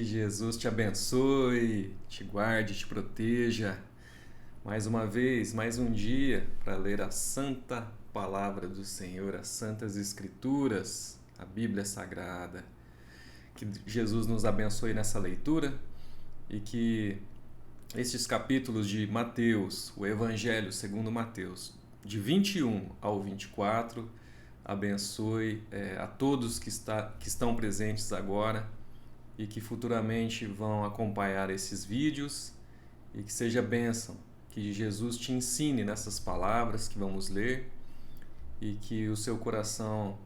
Que Jesus te abençoe, te guarde, te proteja. Mais uma vez, mais um dia para ler a santa palavra do Senhor, as santas escrituras, a Bíblia Sagrada. Que Jesus nos abençoe nessa leitura e que estes capítulos de Mateus, o Evangelho segundo Mateus, de 21 ao 24, abençoe a todos que estão presentes agora e que futuramente vão acompanhar esses vídeos, e que seja bênção, que Jesus te ensine nessas palavras que vamos ler e que o seu coração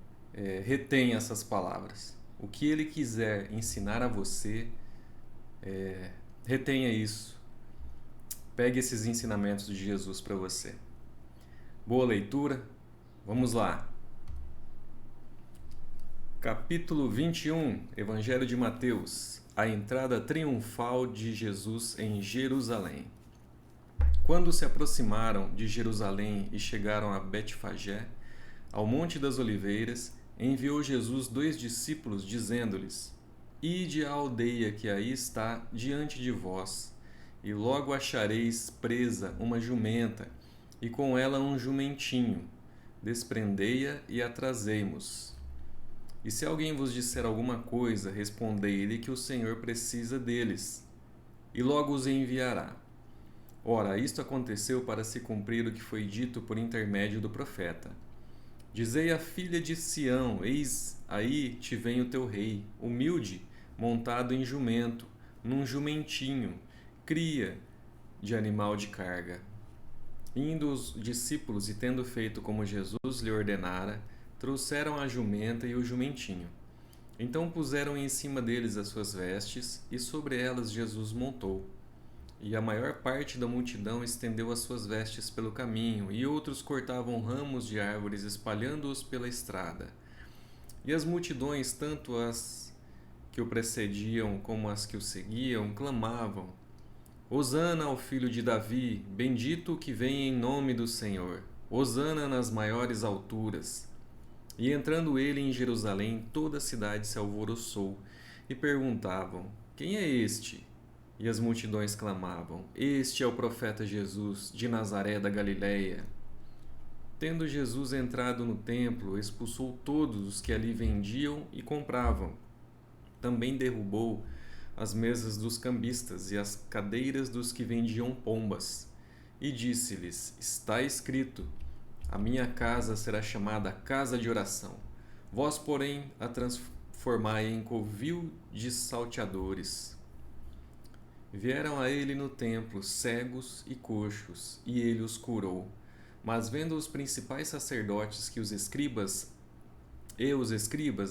retenha essas palavras. O que Ele quiser ensinar a você, retenha isso. Pegue esses ensinamentos de Jesus para você. Boa leitura, vamos lá. Capítulo 21, Evangelho de Mateus, a entrada triunfal de Jesus em Jerusalém. Quando se aproximaram de Jerusalém e chegaram a Betfagé, ao Monte das Oliveiras, enviou Jesus 2 discípulos, dizendo-lhes: Ide à aldeia que aí está diante de vós, e logo achareis presa uma jumenta, e com ela um jumentinho. Desprendei-a e a trazei-mos. E se alguém vos disser alguma coisa, respondei-lhe que o Senhor precisa deles, e logo os enviará. Ora, isto aconteceu para se cumprir o que foi dito por intermédio do profeta. Dizei à filha de Sião: Eis aí te vem o teu rei, humilde, montado em jumento, num jumentinho, cria de animal de carga. Indo os discípulos e tendo feito como Jesus lhe ordenara, trouxeram a jumenta e o jumentinho. Então puseram em cima deles as suas vestes, e sobre elas Jesus montou. E a maior parte da multidão estendeu as suas vestes pelo caminho, e outros cortavam ramos de árvores, espalhando-os pela estrada. E as multidões, tanto as que o precediam como as que o seguiam, clamavam: Hosana ao filho de Davi, bendito o que vem em nome do Senhor. Hosana nas maiores alturas. E entrando ele em Jerusalém, toda a cidade se alvoroçou, e perguntavam: Quem é este? E as multidões clamavam: Este é o profeta Jesus, de Nazaré da Galileia. Tendo Jesus entrado no templo, expulsou todos os que ali vendiam e compravam. Também derrubou as mesas dos cambistas e as cadeiras dos que vendiam pombas. E disse-lhes: Está escrito: A minha casa será chamada casa de oração. Vós, porém, a transformai em covil de salteadores. Vieram a ele no templo cegos e coxos, e ele os curou. Mas vendo os principais sacerdotes que os escribas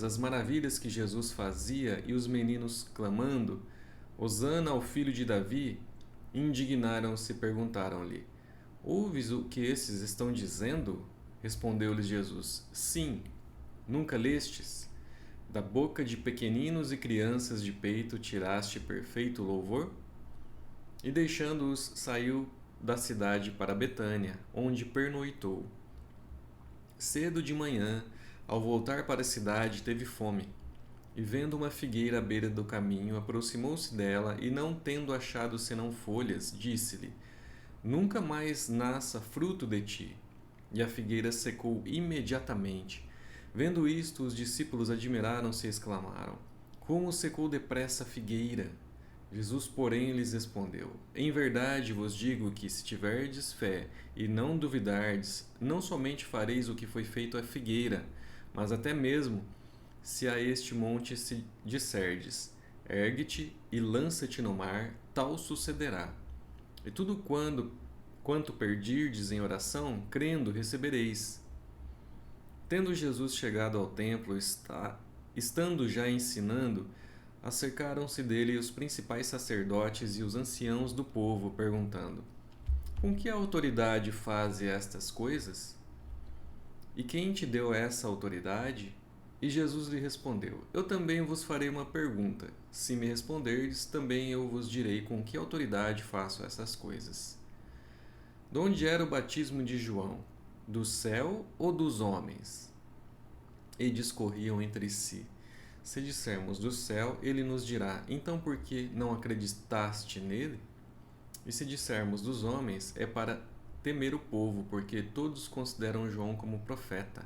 as maravilhas que Jesus fazia, e os meninos clamando: Hosana ao filho de Davi, indignaram-se e perguntaram-lhe: Ouves o que esses estão dizendo? Respondeu-lhes Jesus: Sim. Nunca lestes? Da boca de pequeninos e crianças de peito tiraste perfeito louvor? E deixando-os, saiu da cidade para Betânia, onde pernoitou. Cedo de manhã, ao voltar para a cidade, teve fome. E vendo uma figueira à beira do caminho, aproximou-se dela, e não tendo achado senão folhas, disse-lhe: Nunca mais nasça fruto de ti. E a figueira secou imediatamente. Vendo isto, os discípulos admiraram-se e exclamaram: Como secou depressa a figueira? Jesus, porém, lhes respondeu: Em verdade vos digo que, se tiverdes fé e não duvidardes, não somente fareis o que foi feito à figueira, mas até mesmo se a este monte se disserdes: Ergue-te e lança-te no mar, tal sucederá. E tudo quanto pedirdes em oração, crendo, recebereis. Tendo Jesus chegado ao templo, estando já ensinando, acercaram-se dele os principais sacerdotes e os anciãos do povo, perguntando: Com que autoridade faze estas coisas? E quem te deu essa autoridade? E Jesus lhe respondeu: Eu também vos farei uma pergunta. Se me responderdes, também eu vos direi com que autoridade faço essas coisas. De onde era o batismo de João? Do céu ou dos homens? E discorriam entre si. Se dissermos do céu, ele nos dirá: então por que não acreditaste nele? E se dissermos dos homens, é para temer o povo, porque todos consideram João como profeta.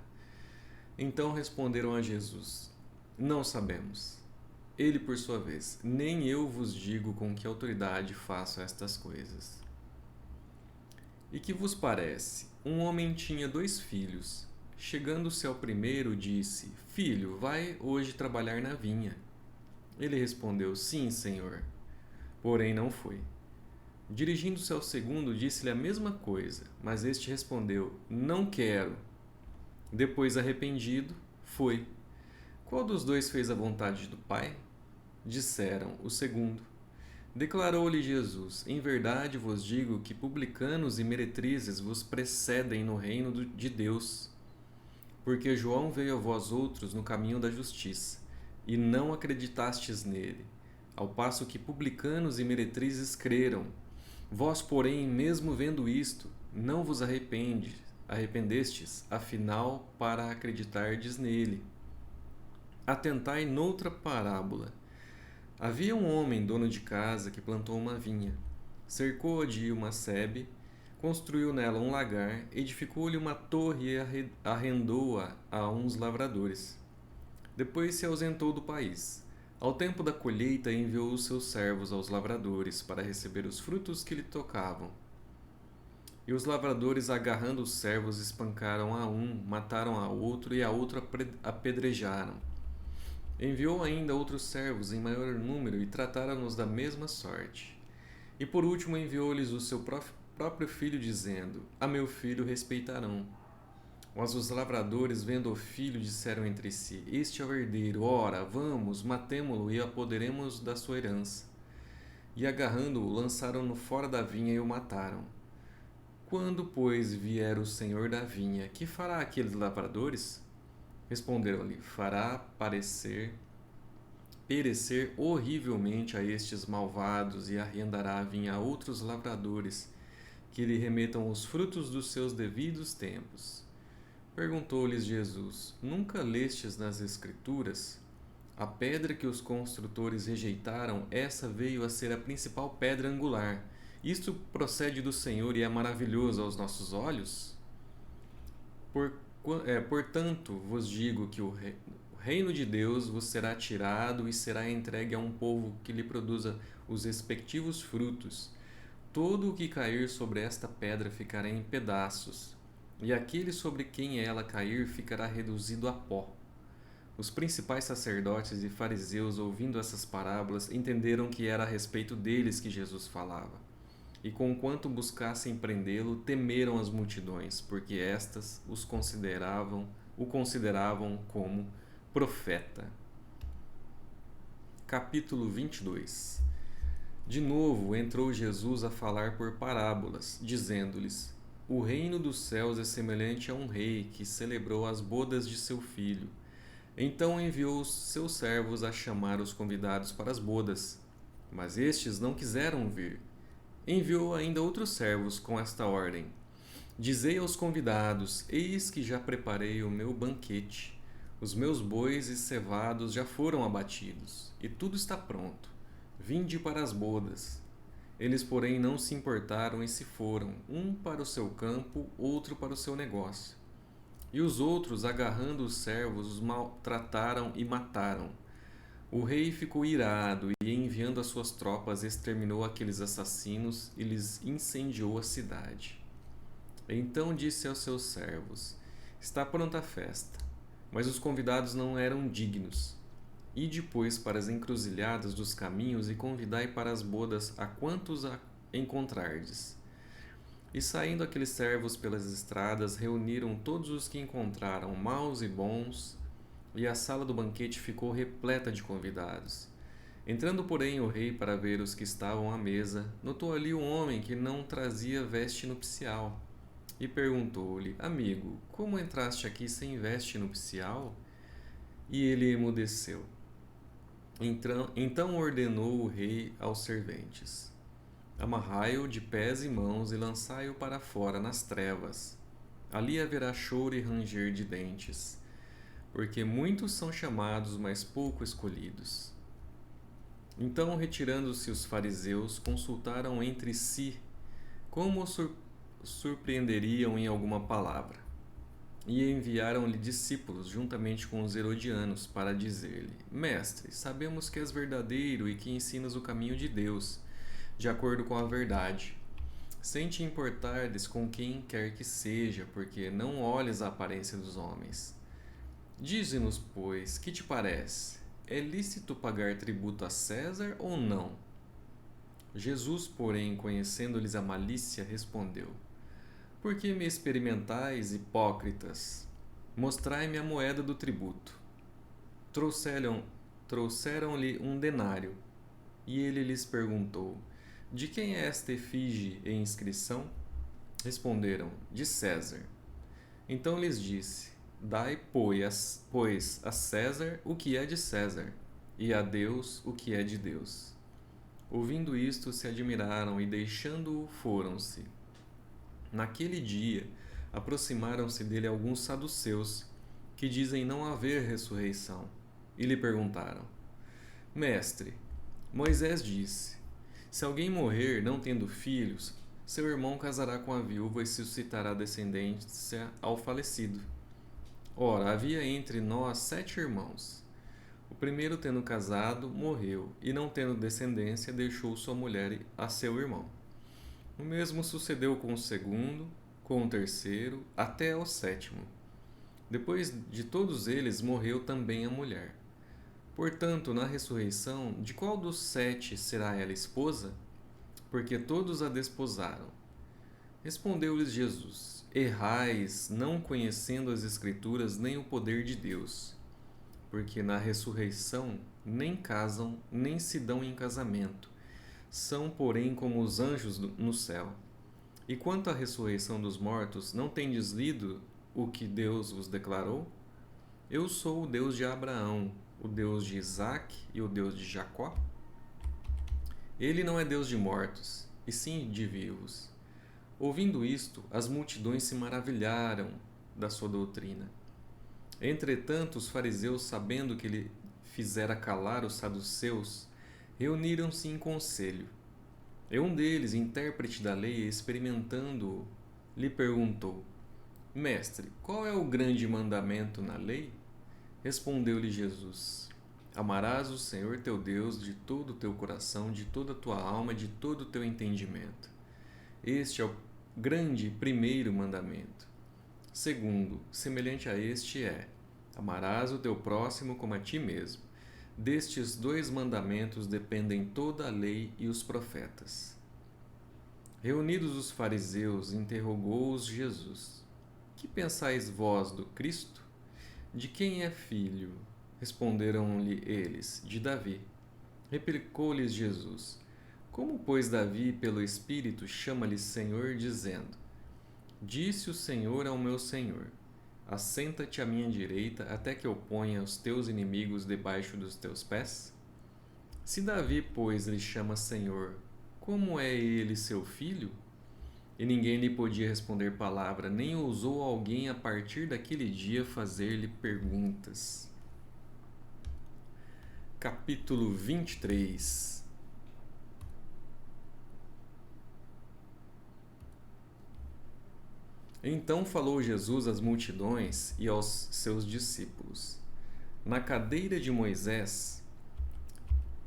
Então responderam a Jesus: não sabemos. Ele, por sua vez: nem eu vos digo com que autoridade faço estas coisas. E que vos parece? Um homem tinha 2 filhos. Chegando-se ao primeiro, disse: filho, vai hoje trabalhar na vinha. Ele respondeu: sim, senhor. Porém não foi. Dirigindo-se ao segundo, disse-lhe a mesma coisa, mas este respondeu: não quero. Depois, arrependido, foi. Qual dos 2 fez a vontade do Pai? Disseram: o segundo. Declarou-lhe Jesus: em verdade vos digo que publicanos e meretrizes vos precedem no reino de Deus. Porque João veio a vós outros no caminho da justiça, e não acreditastes nele, ao passo que publicanos e meretrizes creram. Vós, porém, mesmo vendo isto, não vos arrependestes, afinal, para acreditardes nele. Atentai noutra parábola. Havia um homem, dono de casa, que plantou uma vinha. Cercou-a de uma sebe, construiu nela um lagar, edificou-lhe uma torre e arrendou-a a uns lavradores. Depois se ausentou do país. Ao tempo da colheita, enviou os seus servos aos lavradores para receber os frutos que lhe tocavam. E os lavradores, agarrando os servos, espancaram a um, mataram a outro e a outro apedrejaram. Enviou ainda outros servos em maior número e trataram-nos da mesma sorte. E por último enviou-lhes o seu próprio filho, dizendo: a meu filho respeitarão. Mas os lavradores, vendo o filho, disseram entre si: este é o herdeiro, ora, vamos, matemo-lo e apoderemos da sua herança. E agarrando-o, lançaram-no fora da vinha e o mataram. Quando, pois, vier o senhor da vinha, que fará aqueles lavradores? Responderam-lhe: fará perecer horrivelmente a estes malvados e arrendará a vinha a outros lavradores, que lhe remetam os frutos dos seus devidos tempos. Perguntou-lhes Jesus: nunca lestes nas Escrituras? A pedra que os construtores rejeitaram, essa veio a ser a principal pedra angular. Isto procede do Senhor e é maravilhoso aos nossos olhos? Portanto, vos digo que o reino de Deus vos será tirado e será entregue a um povo que lhe produza os respectivos frutos. Todo o que cair sobre esta pedra ficará em pedaços, e aquele sobre quem ela cair ficará reduzido a pó. Os principais sacerdotes e fariseus, ouvindo essas parábolas, entenderam que era a respeito deles que Jesus falava. E conquanto buscassem prendê-lo, temeram as multidões, porque estas o consideravam como profeta. Capítulo 22. De novo entrou Jesus a falar por parábolas, dizendo-lhes: o reino dos céus é semelhante a um rei que celebrou as bodas de seu filho. Então enviou os seus servos a chamar os convidados para as bodas, mas estes não quiseram vir. Enviou ainda outros servos com esta ordem: dizei aos convidados: eis que já preparei o meu banquete. Os meus bois e cevados já foram abatidos, e tudo está pronto. Vinde para as bodas. Eles, porém, não se importaram e se foram, um para o seu campo, outro para o seu negócio. E os outros, agarrando os servos, os maltrataram e mataram. O rei ficou irado e, enviando as suas tropas, exterminou aqueles assassinos e lhes incendiou a cidade. Então disse aos seus servos: está pronta a festa, mas os convidados não eram dignos. Ide, pois, para as encruzilhadas dos caminhos e convidai para as bodas a quantos encontrardes. E saindo aqueles servos pelas estradas, reuniram todos os que encontraram, maus e bons, e a sala do banquete ficou repleta de convidados. Entrando, porém, o rei para ver os que estavam à mesa, notou ali um homem que não trazia veste nupcial, e perguntou-lhe: amigo, como entraste aqui sem veste nupcial? E ele emudeceu. Então ordenou o rei aos serventes: amarrai-o de pés e mãos e lançai-o para fora nas trevas. Ali haverá choro e ranger de dentes, porque muitos são chamados, mas pouco escolhidos. Então, retirando-se os fariseus, consultaram entre si como o surpreenderiam em alguma palavra. E enviaram-lhe discípulos juntamente com os herodianos para dizer-lhe: Mestre, sabemos que és verdadeiro e que ensinas o caminho de Deus, de acordo com a verdade, sem te importares com quem quer que seja, porque não olhas a aparência dos homens. Dize-nos, pois, que te parece? É lícito pagar tributo a César ou não? Jesus, porém, conhecendo-lhes a malícia, respondeu: Por que me experimentais, hipócritas? Mostrai-me a moeda do tributo. Trouxeram-lhe um denário, e ele lhes perguntou: De quem é esta efígie e inscrição? Responderam: De César. Então lhes disse: Dai, pois, a César o que é de César, e a Deus o que é de Deus. Ouvindo isto, se admiraram e, deixando-o, foram-se. Naquele dia, aproximaram-se dele alguns saduceus, que dizem não haver ressurreição, e lhe perguntaram: Mestre, Moisés disse: Se alguém morrer não tendo filhos, seu irmão casará com a viúva e suscitará descendência ao falecido. Ora, havia entre nós 7 irmãos. O primeiro, tendo casado, morreu, e não tendo descendência, deixou sua mulher a seu irmão. O mesmo sucedeu com o segundo, com o terceiro, até ao 7º. Depois de todos eles, morreu também a mulher. Portanto, na ressurreição, de qual dos 7 será ela esposa? Porque todos a desposaram. Respondeu-lhes Jesus: Errais, não conhecendo as Escrituras nem o poder de Deus. Porque na ressurreição nem casam, nem se dão em casamento. São, porém, como os anjos no céu. E quanto à ressurreição dos mortos, não tendes lido o que Deus vos declarou? Eu sou o Deus de Abraão, o Deus de Isaque e o Deus de Jacó? Ele não é Deus de mortos, e sim de vivos. Ouvindo isto, as multidões se maravilharam da sua doutrina. Entretanto, os fariseus, sabendo que ele fizera calar os saduceus, reuniram-se em conselho. E um deles, intérprete da lei, experimentando-o, lhe perguntou: Mestre, qual é o grande mandamento na lei? Respondeu-lhe Jesus: Amarás o Senhor teu Deus de todo o teu coração, de toda a tua alma, de todo o teu entendimento. Este é o grande e primeiro mandamento. Segundo, semelhante a este é: Amarás o teu próximo como a ti mesmo. Destes 2 mandamentos dependem toda a lei e os profetas. Reunidos os fariseus, interrogou-os Jesus: Que pensais vós do Cristo? De quem é filho? Responderam-lhe eles: De Davi. Replicou-lhes Jesus: Como, pois, Davi, pelo Espírito, chama-lhe Senhor, dizendo: Disse o Senhor ao meu Senhor: Assenta-te à minha direita, até que eu ponha os teus inimigos debaixo dos teus pés? Se Davi, pois, lhe chama Senhor, como é ele seu filho? E ninguém lhe podia responder palavra, nem ousou alguém a partir daquele dia fazer-lhe perguntas. Capítulo 23. Então falou Jesus às multidões e aos seus discípulos: Na cadeira de Moisés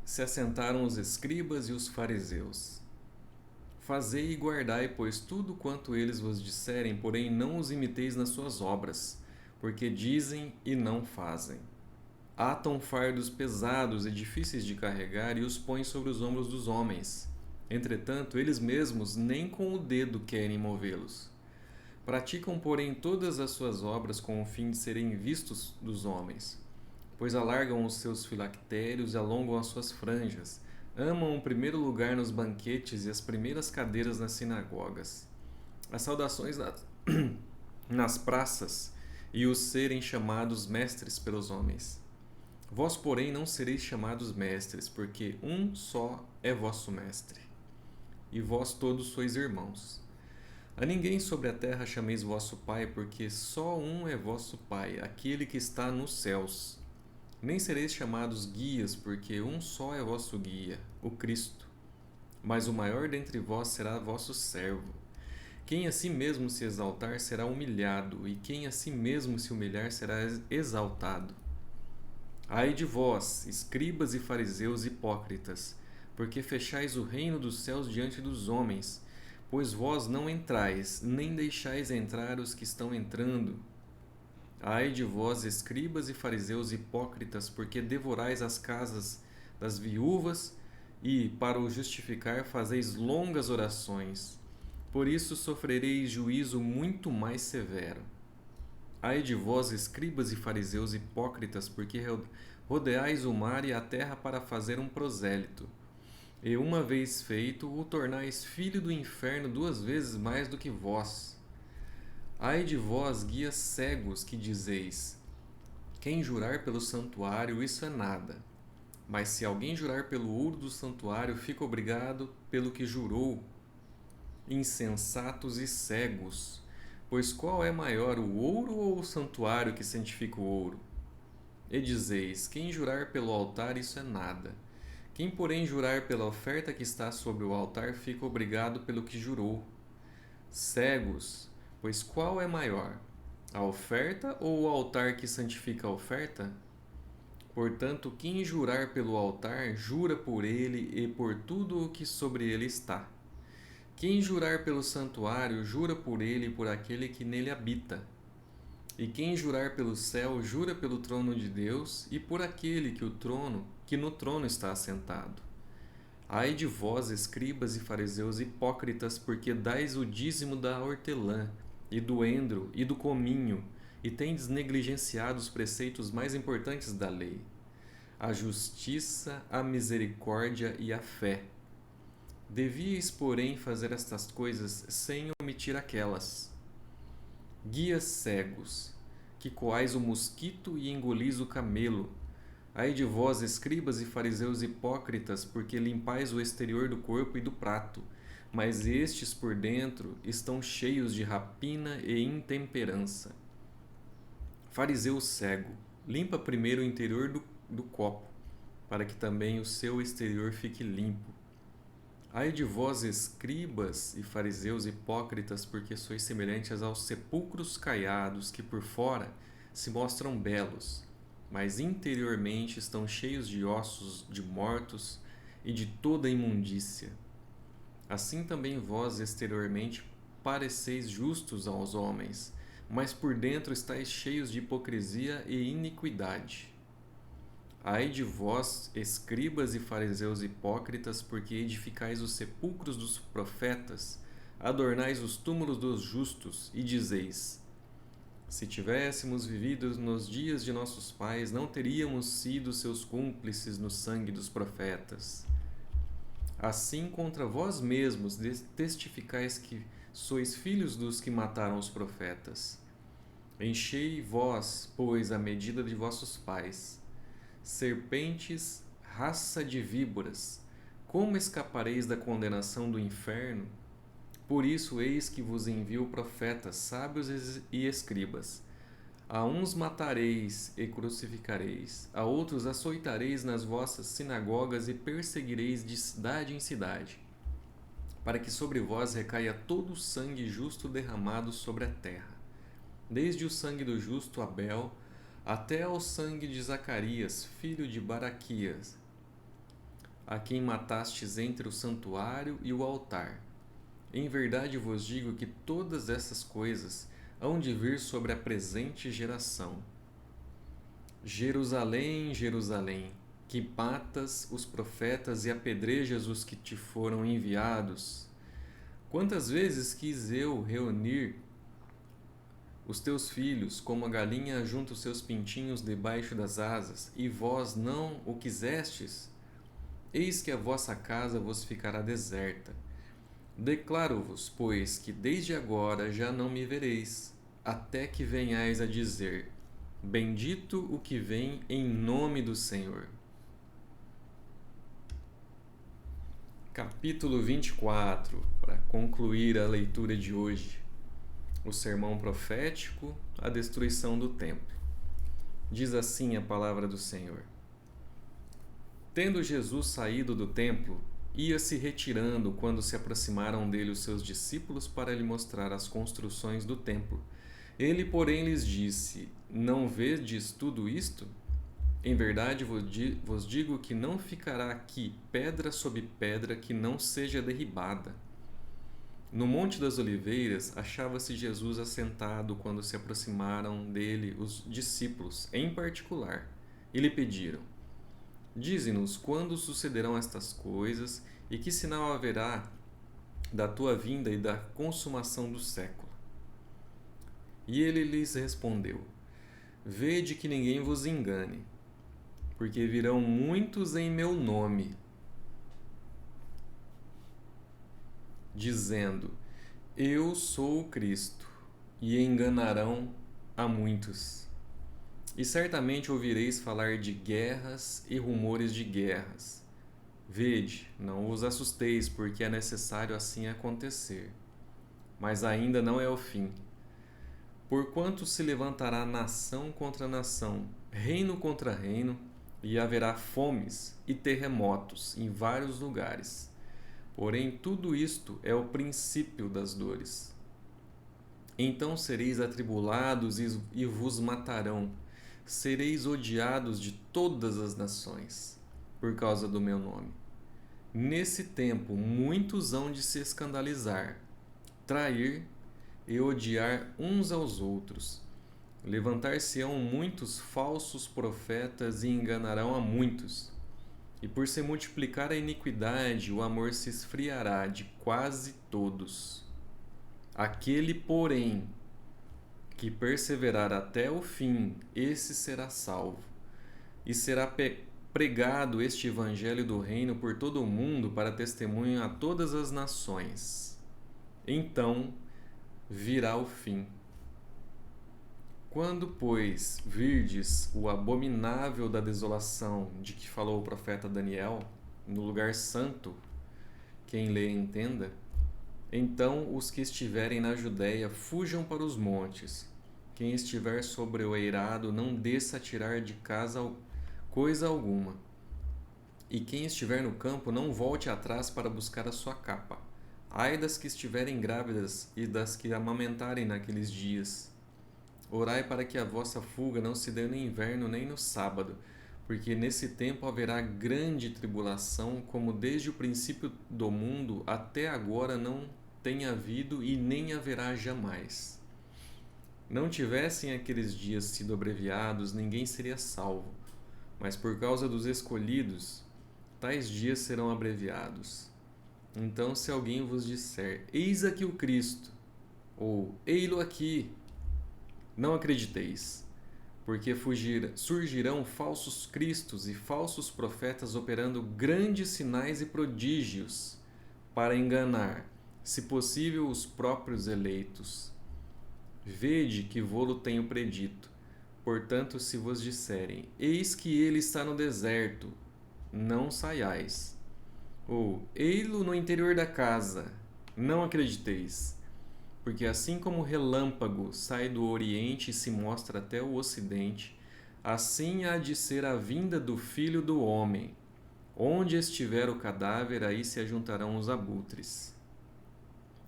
se assentaram os escribas e os fariseus. Fazei e guardai, pois, tudo quanto eles vos disserem, porém não os imiteis nas suas obras, porque dizem e não fazem. Atam fardos pesados e difíceis de carregar e os põem sobre os ombros dos homens. Entretanto, eles mesmos nem com o dedo querem movê-los. Praticam, porém, todas as suas obras com o fim de serem vistos dos homens, pois alargam os seus filactérios e alongam as suas franjas, amam o primeiro lugar nos banquetes e as primeiras cadeiras nas sinagogas, as saudações nas praças e os serem chamados mestres pelos homens. Vós, porém, não sereis chamados mestres, porque um só é vosso mestre, e vós todos sois irmãos. A ninguém sobre a terra chameis vosso Pai, porque só um é vosso Pai, aquele que está nos céus. Nem sereis chamados guias, porque um só é vosso guia, o Cristo. Mas o maior dentre vós será vosso servo. Quem a si mesmo se exaltar será humilhado, e quem a si mesmo se humilhar será exaltado. Ai de vós, escribas e fariseus hipócritas, porque fechais o reino dos céus diante dos homens, pois vós não entrais, nem deixais entrar os que estão entrando. Ai de vós, escribas e fariseus hipócritas, porque devorais as casas das viúvas e, para o justificar, fazeis longas orações. Por isso sofrereis juízo muito mais severo. Ai de vós, escribas e fariseus hipócritas, porque rodeais o mar e a terra para fazer um prosélito. E uma vez feito, o tornais filho do inferno 2 vezes mais do que vós. Ai de vós, guias cegos, que dizeis: quem jurar pelo santuário, isso é nada. Mas se alguém jurar pelo ouro do santuário, fica obrigado pelo que jurou. Insensatos e cegos! Pois qual é maior, o ouro ou o santuário que santifica o ouro? E dizeis: quem jurar pelo altar, isso é nada. Quem, porém, jurar pela oferta que está sobre o altar, fica obrigado pelo que jurou. Cegos! Pois qual é maior, a oferta ou o altar que santifica a oferta? Portanto, quem jurar pelo altar, jura por ele e por tudo o que sobre ele está. Quem jurar pelo santuário, jura por ele e por aquele que nele habita. E quem jurar pelo céu, jura pelo trono de Deus e por aquele que no trono está assentado. Ai de vós, escribas e fariseus hipócritas, porque dais o dízimo da hortelã, e do endro, e do cominho, e tendes negligenciado os preceitos mais importantes da lei: a justiça, a misericórdia e a fé. Devíeis, porém, fazer estas coisas sem omitir aquelas. Guias cegos, que coais o mosquito e engolis o camelo. Ai de vós, escribas e fariseus hipócritas, porque limpais o exterior do corpo e do prato, mas estes por dentro estão cheios de rapina e intemperança. Fariseu cego, limpa primeiro o interior do copo, para que também o seu exterior fique limpo. Ai de vós, escribas e fariseus hipócritas, porque sois semelhantes aos sepulcros caiados, que por fora se mostram belos, mas interiormente estão cheios de ossos de mortos e de toda imundícia. Assim também vós exteriormente pareceis justos aos homens, mas por dentro estáis cheios de hipocrisia e iniquidade. Ai de vós, escribas e fariseus hipócritas, porque edificais os sepulcros dos profetas, adornais os túmulos dos justos, e dizeis: se tivéssemos vivido nos dias de nossos pais, não teríamos sido seus cúmplices no sangue dos profetas. Assim contra vós mesmos testificais que sois filhos dos que mataram os profetas. Enchei vós, pois, a medida de vossos pais. Serpentes, raça de víboras, como escapareis da condenação do inferno? Por isso, eis que vos envio profetas, sábios e escribas. A uns matareis e crucificareis, a outros açoitareis nas vossas sinagogas e perseguireis de cidade em cidade, para que sobre vós recaia todo o sangue justo derramado sobre a terra, desde o sangue do justo Abel até ao sangue de Zacarias, filho de Baraquias, a quem matastes entre o santuário e o altar. Em verdade vos digo que todas essas coisas hão de vir sobre a presente geração. Jerusalém, Jerusalém, que matas os profetas e apedrejas os que te foram enviados. Quantas vezes quis eu reunir os teus filhos, como a galinha junta os seus pintinhos debaixo das asas, e vós não o quisestes? Eis que a vossa casa vos ficará deserta. Declaro-vos, pois, que desde agora já não me vereis, até que venhais a dizer: bendito o que vem em nome do Senhor. Capítulo 24, para concluir a leitura de hoje. O sermão profético, a destruição do templo. Diz assim a palavra do Senhor. Tendo Jesus saído do templo, ia se retirando quando se aproximaram dele os seus discípulos para lhe mostrar as construções do templo. Ele, porém, lhes disse: Não vedes tudo isto? Em verdade vos digo que não ficará aqui pedra sobre pedra que não seja derribada. No Monte das Oliveiras achava-se Jesus assentado quando se aproximaram dele os discípulos, em particular, e lhe pediram: Dize-nos quando sucederão estas coisas e que sinal haverá da tua vinda e da consumação do século. E ele lhes respondeu: Vede que ninguém vos engane, porque virão muitos em meu nome, dizendo: Eu sou o Cristo, e enganarão a muitos. E certamente ouvireis falar de guerras e rumores de guerras. Vede, não vos assusteis, porque é necessário assim acontecer. Mas ainda não é o fim. Porquanto se levantará nação contra nação, reino contra reino, e haverá fomes e terremotos em vários lugares. Porém, tudo isto é o princípio das dores. Então sereis atribulados e vos matarão. Sereis odiados de todas as nações, por causa do meu nome. Nesse tempo, muitos hão de se escandalizar, trair e odiar uns aos outros. Levantar-se-ão muitos falsos profetas e enganarão a muitos. E por se multiplicar a iniquidade, o amor se esfriará de quase todos. Aquele, porém, que perseverar até o fim, esse será salvo. E será pregado este evangelho do reino por todo o mundo para testemunho a todas as nações. Então virá o fim. Quando, pois, virdes o abominável da desolação de que falou o profeta Daniel, no lugar santo, quem lê entenda, então os que estiverem na Judéia fujam para os montes. Quem estiver sobre o eirado não desça a tirar de casa coisa alguma. E quem estiver no campo não volte atrás para buscar a sua capa. Ai das que estiverem grávidas e das que amamentarem naqueles dias. Orai para que a vossa fuga não se dê no inverno nem no sábado, porque nesse tempo haverá grande tribulação, como desde o princípio do mundo até agora não tem havido e nem haverá jamais. Não tivessem aqueles dias sido abreviados, ninguém seria salvo, mas por causa dos escolhidos, tais dias serão abreviados. Então, se alguém vos disser: Eis aqui o Cristo, ou Ei-lo aqui, não acrediteis, porque surgirão falsos cristos e falsos profetas operando grandes sinais e prodígios para enganar, se possível, os próprios eleitos. Vede que vô-lo tenho predito. Portanto, se vos disserem: Eis que ele está no deserto, não saiais. Ou ei-lo no interior da casa, não acrediteis. Porque assim como o relâmpago sai do oriente e se mostra até o ocidente, assim há de ser a vinda do Filho do Homem. Onde estiver o cadáver, aí se ajuntarão os abutres.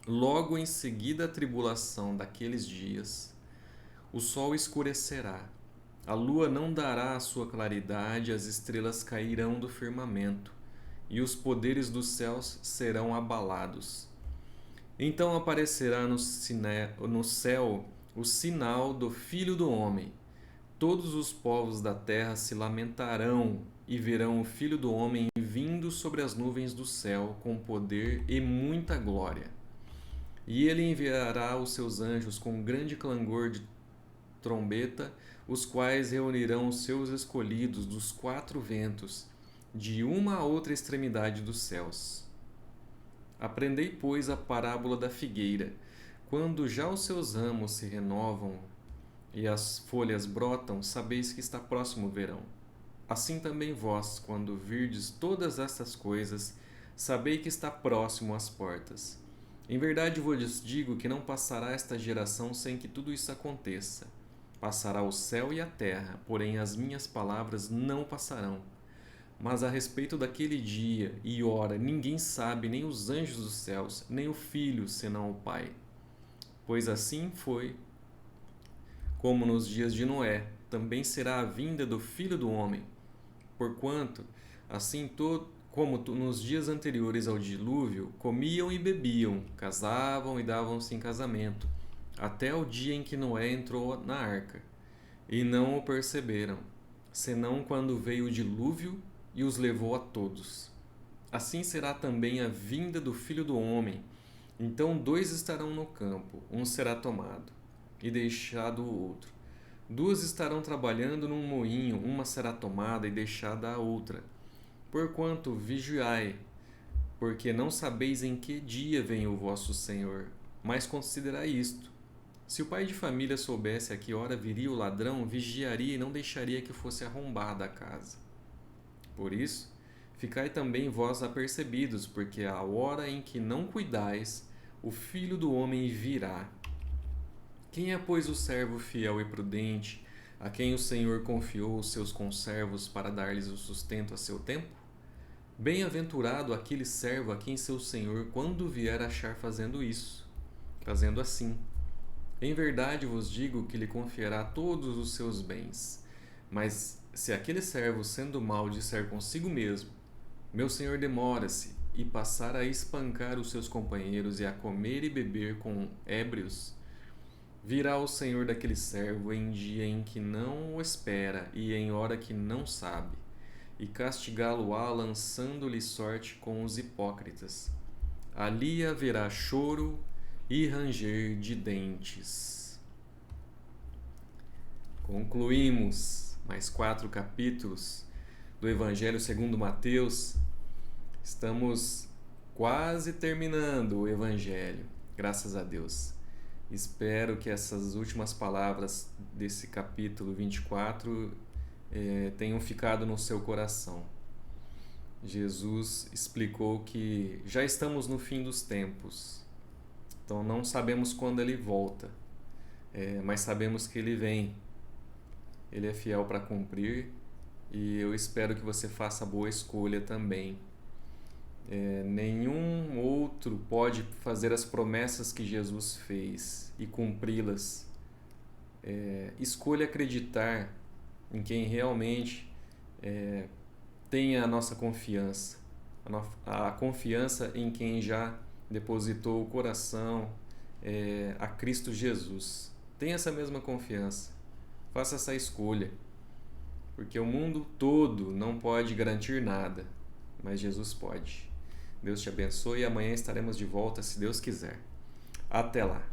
Logo em seguida a tribulação daqueles dias, o sol escurecerá, a lua não dará a sua claridade, as estrelas cairão do firmamento, e os poderes dos céus serão abalados. Então aparecerá no céu o sinal do Filho do Homem. Todos os povos da terra se lamentarão e verão o Filho do Homem vindo sobre as nuvens do céu com poder e muita glória. E ele enviará os seus anjos com grande clangor de trombeta, os quais reunirão os seus escolhidos dos quatro ventos, de uma a outra extremidade dos céus. Aprendei, pois, a parábola da figueira. Quando já os seus ramos se renovam e as folhas brotam, sabeis que está próximo o verão. Assim também vós, quando virdes todas estas coisas, Sabei que está próximo às portas. Em verdade vos digo que não passará esta geração sem que tudo isso aconteça. Passará o céu e a terra, porém as minhas palavras não passarão. Mas a respeito daquele dia e hora, ninguém sabe, nem os anjos dos céus, nem o Filho, senão o Pai. Pois assim foi como nos dias de Noé, também será a vinda do Filho do Homem. Porquanto, assim como nos dias anteriores ao dilúvio, comiam e bebiam, casavam e davam-se em casamento, até o dia em que Noé entrou na arca, e não o perceberam, senão quando veio o dilúvio e os levou a todos. Assim será também a vinda do Filho do Homem. Então 2 estarão no campo, um será tomado e deixado o outro. 2 estarão trabalhando num moinho, uma será tomada e deixada a outra. Porquanto vigiai, porque não sabeis em que dia vem o vosso Senhor. Mas considerai isto: se o pai de família soubesse a que hora viria o ladrão, vigiaria e não deixaria que fosse arrombada a casa. Por isso, ficai também vós apercebidos, porque a hora em que não cuidais, o Filho do Homem virá. Quem é, pois, o servo fiel e prudente, a quem o Senhor confiou os seus conservos para dar-lhes o sustento a seu tempo? Bem-aventurado aquele servo a quem seu Senhor, quando vier, achar fazendo assim. Em verdade vos digo que lhe confiará todos os seus bens. Mas se aquele servo, sendo mau, disser consigo mesmo: meu senhor demora-se, e passar a espancar os seus companheiros e a comer e beber com ébrios, virá o senhor daquele servo em dia em que não o espera e em hora que não sabe, e castigá-lo-á lançando-lhe sorte com os hipócritas. Ali haverá choro e ranger de dentes. Concluímos mais 4 capítulos do Evangelho segundo Mateus. Estamos quase terminando o Evangelho, graças a Deus. Espero que essas últimas palavras desse capítulo 24 tenham ficado no seu coração. Jesus explicou que já estamos no fim dos tempos, então não sabemos quando ele volta, mas sabemos que ele vem. Ele é fiel para cumprir e eu espero que você faça a boa escolha também. Nenhum outro pode fazer as promessas que Jesus fez e cumpri-las. Escolha acreditar em quem realmente tem a nossa confiança, a confiança em quem já depositou o coração a Cristo Jesus. Tenha essa mesma confiança, faça essa escolha, porque o mundo todo não pode garantir nada, mas Jesus pode. Deus te abençoe e amanhã estaremos de volta, se Deus quiser. Até lá!